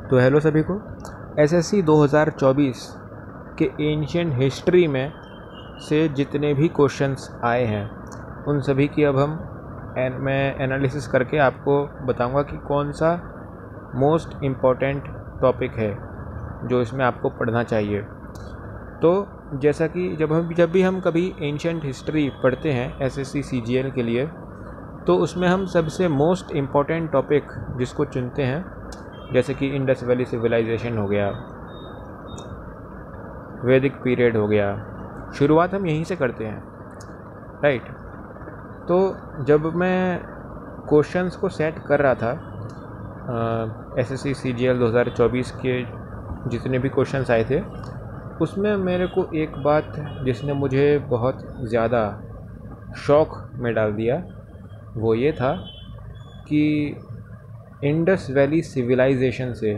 तो हेलो सभी को। एसएससी 2024 के एंशिएंट हिस्ट्री में से जितने भी क्वेश्चंस आए हैं उन सभी की अब मैं एनालिसिस करके आपको बताऊंगा कि कौन सा मोस्ट इम्पॉर्टेंट टॉपिक है जो इसमें आपको पढ़ना चाहिए। तो जैसा कि जब भी हम कभी एंशिएंट हिस्ट्री पढ़ते हैं एसएससी सीजीएल के लिए, तो उसमें हम सबसे मोस्ट इम्पॉर्टेंट टॉपिक जिसको चुनते हैं, जैसे कि इंडस वैली सिविलाइजेशन हो गया, वैदिक पीरियड हो गया, शुरुआत हम यहीं से करते हैं, राइट। तो जब मैं क्वेश्चंस को सेट कर रहा था एसएससी सीजीएल 2024 के जितने भी क्वेश्चंस आए थे, उसमें मेरे को एक बात जिसने मुझे बहुत ज़्यादा शॉक में डाल दिया वो ये था कि इंडस वैली सिविलाइजेशन से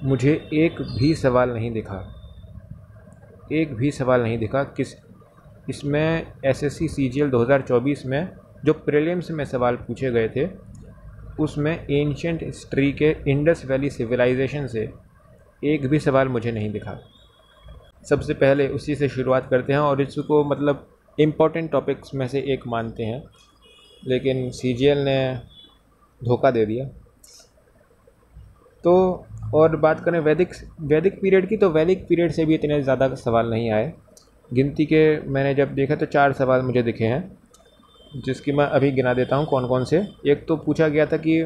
मुझे एक भी सवाल नहीं दिखा किस इसमें एसएससी सीजीएल 2024 में जो प्रीलिम्स में सवाल पूछे गए थे उसमें एंशिएंट हिस्ट्री के इंडस वैली सिविलाइजेशन से एक भी सवाल मुझे नहीं दिखा। सबसे पहले उसी से शुरुआत करते हैं और इसको मतलब इम्पॉर्टेंट टॉपिक्स में से एक मानते हैं, लेकिन सीजीएल ने धोखा दे दिया। तो और बात करें वैदिक पीरियड की, तो वैदिक पीरियड से भी इतने ज़्यादा सवाल नहीं आए। गिनती के मैंने जब देखा तो 4 सवाल मुझे दिखे हैं, जिसकी मैं अभी गिना देता हूँ कौन कौन से। एक तो पूछा गया था कि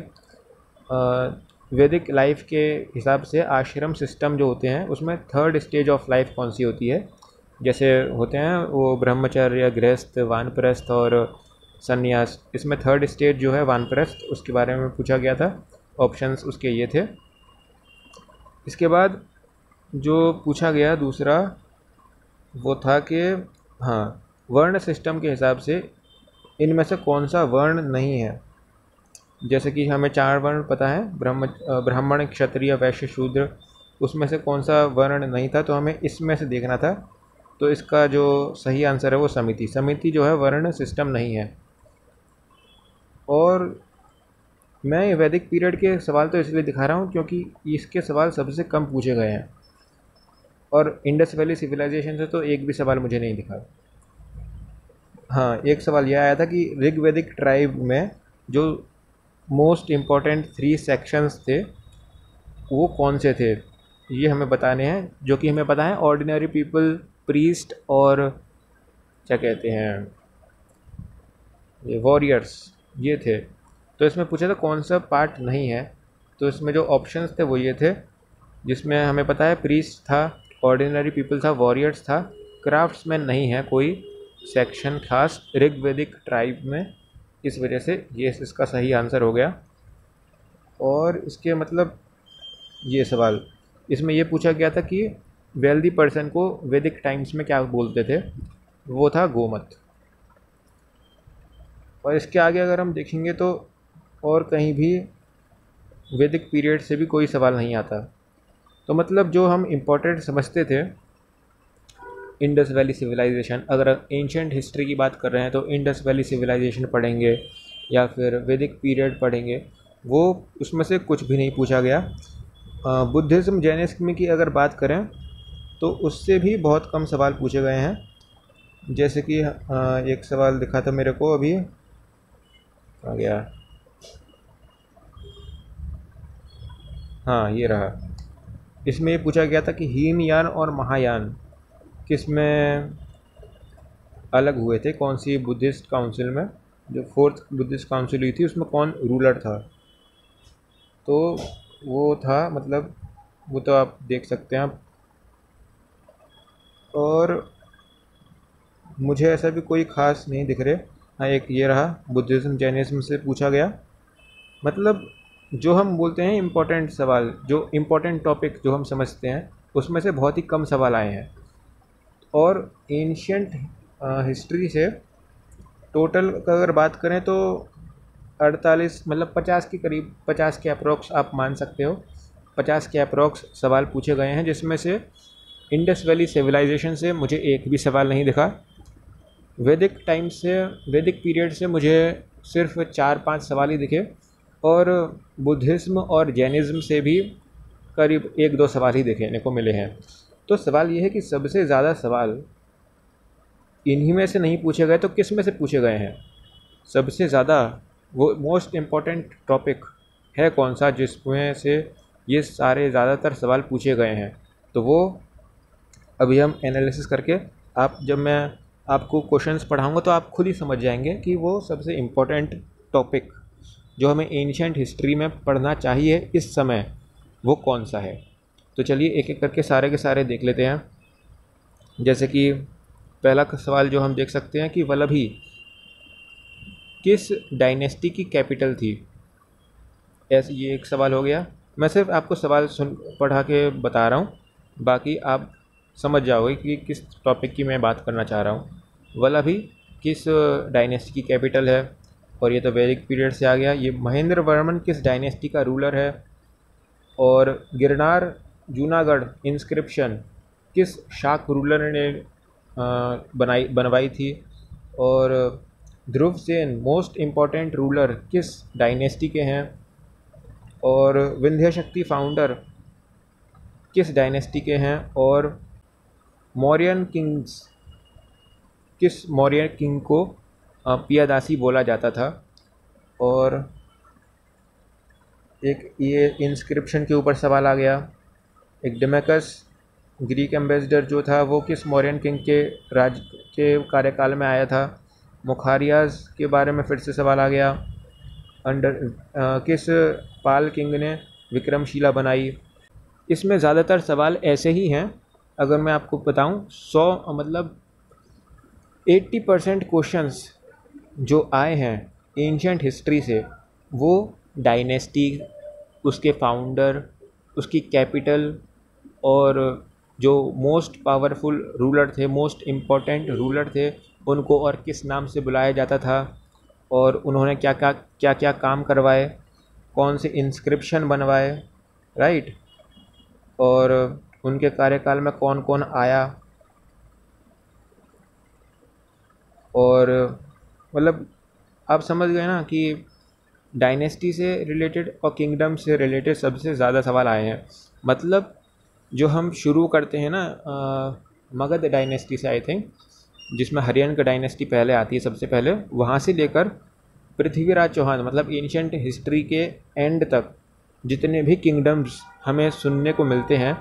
वैदिक लाइफ के हिसाब से आश्रम सिस्टम जो होते हैं उसमें थर्ड स्टेज ऑफ लाइफ कौन सी होती है। जैसे होते हैं वो ब्रह्मचर्य, गृहस्थ, वानप्रस्थ और संन्यास। इसमें थर्ड स्टेज जो है वानप्रस्थ, उसके बारे में पूछा गया था। ऑप्शंस उसके ये थे। इसके बाद जो पूछा गया दूसरा वो था कि वर्ण सिस्टम के हिसाब से इनमें से कौन सा वर्ण नहीं है। जैसे कि हमें 4 वर्ण पता है, ब्राह्मण, क्षत्रिय, वैश्य, शूद्र, उसमें से कौन सा वर्ण नहीं था, तो हमें इसमें से देखना था। तो इसका जो सही आंसर है वो समिति जो है वर्ण सिस्टम नहीं है। और मैं वैदिक पीरियड के सवाल तो इसलिए दिखा रहा हूँ क्योंकि इसके सवाल सबसे कम पूछे गए हैं, और इंडस वैली सिविलाइजेशन से तो एक भी सवाल मुझे नहीं दिखा। एक सवाल यह आया था कि ऋग्वैदिक ट्राइब में जो मोस्ट इम्पॉर्टेंट 3 सेक्शंस थे वो कौन से थे, ये हमें बताने हैं। जो कि हमें पता है ऑर्डिनरी पीपल, प्रीस्ट और क्या कहते हैं ये वॉरियर्स, ये थे। तो इसमें पूछा था कौन सा पार्ट नहीं है, तो इसमें जो ऑप्शंस थे वो ये थे, जिसमें हमें पता है प्रीस्ट था, ऑर्डिनरी पीपल था, वॉरियर्स था, क्राफ्ट्समैन नहीं है कोई सेक्शन खास ऋग्वैदिक ट्राइब में। इस वजह से ये इसका सही आंसर हो गया। और इसके मतलब ये सवाल इसमें ये पूछा गया था कि वेल्दी पर्सन को वैदिक टाइम्स में क्या बोलते थे, वो था गोमत। और इसके आगे अगर हम देखेंगे तो और कहीं भी वैदिक पीरियड से भी कोई सवाल नहीं आता। तो मतलब जो हम इम्पोर्टेंट समझते थे इंडस वैली सिविलाइजेशन, अगर एंशिएंट हिस्ट्री की बात कर रहे हैं तो इंडस वैली सिविलाइजेशन पढ़ेंगे या फिर वैदिक पीरियड पढ़ेंगे, वो उसमें से कुछ भी नहीं पूछा गया। बुद्धिज़्म, जैनिज़्म की अगर बात करें तो उससे भी बहुत कम सवाल पूछे गए हैं। जैसे कि एक सवाल दिखा था मेरे को अभी, आ गया, ये रहा। इसमें ये पूछा गया था कि हीनयान और महायान किस में अलग हुए थे, कौन सी बुद्धिस्ट काउंसिल में, जो 4th बुद्धिस्ट काउंसिल हुई थी उसमें कौन रूलर था। तो वो था मतलब वो तो आप देख सकते हैं आप। और मुझे ऐसा भी कोई ख़ास नहीं दिख रहे। एक ये रहा, बुद्धिज़्म जैनिज़्म से पूछा गया। मतलब जो हम बोलते हैं इम्पोर्टेंट सवाल, जो इम्पोर्टेंट टॉपिक जो हम समझते हैं उसमें से बहुत ही कम सवाल आए हैं। और एंशिएंट हिस्ट्री से टोटल अगर बात करें तो 48 मतलब 50 के करीब, 50 के अप्रोक्स आप मान सकते हो, 50 के अप्रोक्स सवाल पूछे गए हैं, जिसमें से इंडस वैली सिविलाइजेशन से मुझे एक भी सवाल नहीं दिखा। वैदिक टाइम से, वैदिक पीरियड से मुझे सिर्फ 4-5 सवाल ही दिखे, और बुद्धिज़्म और जैनिज़्म से भी करीब 1-2 सवाल ही देखने को मिले हैं। तो सवाल ये है कि सबसे ज़्यादा सवाल इन्हीं में से नहीं पूछे गए तो किस में से पूछे गए हैं? सबसे ज़्यादा वो मोस्ट इम्पॉर्टेंट टॉपिक है कौन सा जिसमें से ये सारे ज़्यादातर सवाल पूछे गए हैं? तो वो अभी हम एनालिसिस करके जब मैं आपको क्वेश्चंस पढ़ाऊँगा तो आप खुद ही समझ जाएंगे कि वो सबसे इम्पोर्टेंट टॉपिक जो हमें एंशिएंट हिस्ट्री में पढ़ना चाहिए इस समय वो कौन सा है। तो चलिए एक एक करके सारे के सारे देख लेते हैं। जैसे कि पहला सवाल जो हम देख सकते हैं कि वल्लभी किस डायनेस्टी की कैपिटल थी? ऐसे ये एक सवाल हो गया। मैं सिर्फ आपको सवाल पढ़ा के बता रहा हूँ, बाकी आप समझ जाओगे कि किस टॉपिक की मैं बात करना चाह रहा हूँ। वल्लभी किस डायनेस्टी की कैपिटल है? और ये तो वैदिक पीरियड से आ गया। ये महेंद्र वर्मन किस डायनेस्टी का रूलर है? और गिरनार जूनागढ़ इंस्क्रिप्शन किस शाक रूलर ने बनवाई थी? और ध्रुव सेन मोस्ट इम्पॉर्टेंट रूलर किस डायनेस्टी के हैं? और विंध्य शक्ति फाउंडर किस डायनेस्टी के हैं? और मौर्यन किंग्स किस मौर्य किंग को पियादासी बोला जाता था? और एक ये इंस्क्रिप्शन के ऊपर सवाल आ गया। एक डेमेकस ग्रीक एम्बेसडर जो था वो किस मौर्यन किंग के राज के कार्यकाल में आया था? मुखारियाज के बारे में फिर से सवाल आ गया। किस पाल किंग ने विक्रमशिला बनाई? इसमें ज़्यादातर सवाल ऐसे ही हैं। अगर मैं आपको बताऊं 100 मतलब 80% क्वेश्चंस जो आए हैं एंशिएंट हिस्ट्री से वो डायनेस्टी, उसके फाउंडर, उसकी कैपिटल और जो मोस्ट पावरफुल रूलर थे, मोस्ट इम्पॉर्टेंट रूलर थे, उनको और किस नाम से बुलाया जाता था और उन्होंने क्या क्या काम करवाए, कौन से इंस्क्रिप्शन बनवाए, राइट, और उनके कार्यकाल में कौन कौन आया। और मतलब आप समझ गए ना कि डायनेस्टी से रिलेटेड और किंगडम से रिलेटेड सबसे ज़्यादा सवाल आए हैं। मतलब जो हम शुरू करते हैं ना मगध डायनेस्टी से, आई थिंक, जिसमें हरियन का डायनेस्टी पहले आती है सबसे पहले, वहाँ से लेकर पृथ्वीराज चौहान मतलब एंशिएंट हिस्ट्री के एंड तक जितने भी किंगडम्स हमें सुनने को मिलते हैं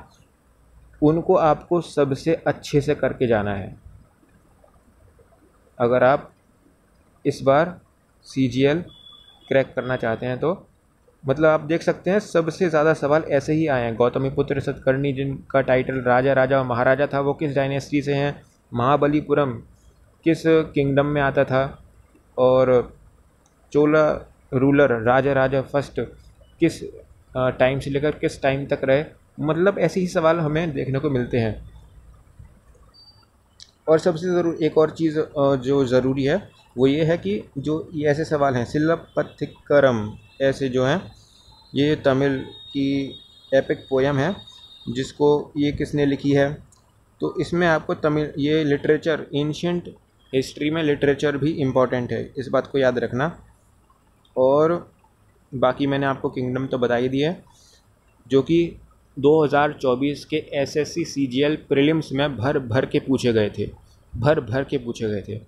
उनको आपको सबसे अच्छे से करके जाना है अगर आप इस बार CGL क्रैक करना चाहते हैं। तो मतलब आप देख सकते हैं सबसे ज़्यादा सवाल ऐसे ही आए हैं। गौतमीपुत्र सतकर्णी जिनका टाइटल राजा राजा और महाराजा था वो किस डायनेस्टी से हैं? महाबलीपुरम किस किंगडम में आता था? और चोला रूलर राजा राजा फर्स्ट किस टाइम से लेकर किस टाइम तक रहे? मतलब ऐसे ही सवाल हमें देखने को मिलते हैं। और सबसे एक और चीज़ जो ज़रूरी है वो ये है कि जो ये ऐसे सवाल हैं सिलप्पथिक्करम ऐसे जो हैं, ये तमिल की एपिक पोयम है जिसको ये किसने लिखी है? तो इसमें आपको तमिल ये लिटरेचर, एंशिएंट हिस्ट्री में लिटरेचर भी इम्पॉर्टेंट है, इस बात को याद रखना। और बाकी मैंने आपको किंगडम तो बता ही दिया है जो कि 2024 के SSC CGL प्रीलिम्स में भर भर के पूछे गए थे।